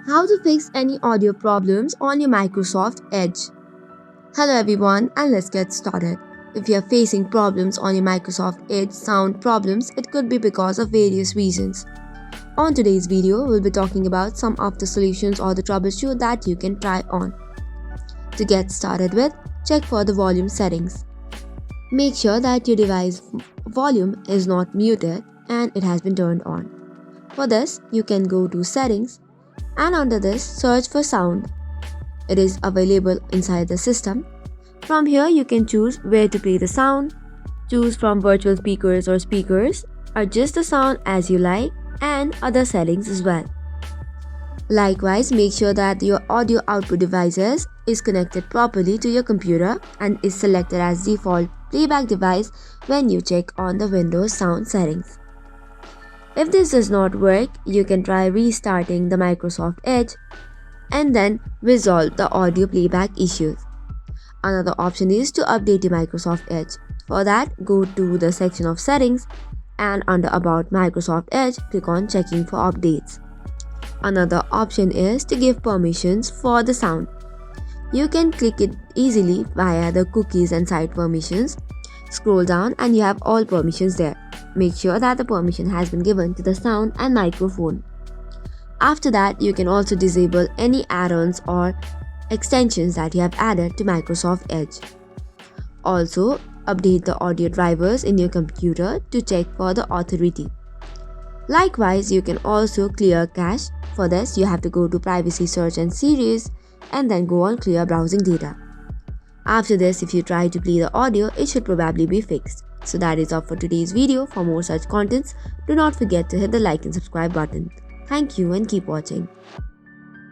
How to fix any audio problems on your Microsoft Edge. Hello everyone, and let's get started. If you are facing problems on your Microsoft Edge sound problems, it could be because of various reasons. On today's video, we'll be talking about some of the solutions or the troubleshoot that you can try on. To get started with, check for the volume settings. Make sure that your device volume is not muted and it has been turned on. For this, you can go to Settings and under this, search for Sound. It is available inside the system. From here, you can choose where to play the sound, choose from virtual speakers or speakers, adjust the sound as you like, and other settings as well. Likewise, make sure that your audio output devices is connected properly to your computer and is selected as default playback device when you check on the Windows sound settings. If this does not work, you can try restarting the Microsoft Edge and then resolve the audio playback issues. Another option is to update your Microsoft Edge. For that, go to the section of settings and under About Microsoft Edge, click on Checking for Updates. Another option is to give permissions for the sound. You can click it easily via the cookies and site permissions. Scroll down and you have all permissions there. Make sure that the permission has been given to the sound and microphone. After that, you can also disable any add-ons or extensions that you have added to Microsoft Edge. Also, update the audio drivers in your computer to check for the authority. Likewise, you can also clear cache. For this, you have to go to Privacy Search and Series and then go on Clear Browsing Data. After this, if you try to play the audio, it should probably be fixed. So that is all for today's video. For more such contents, do not forget to hit the like and subscribe button. Thank you and keep watching.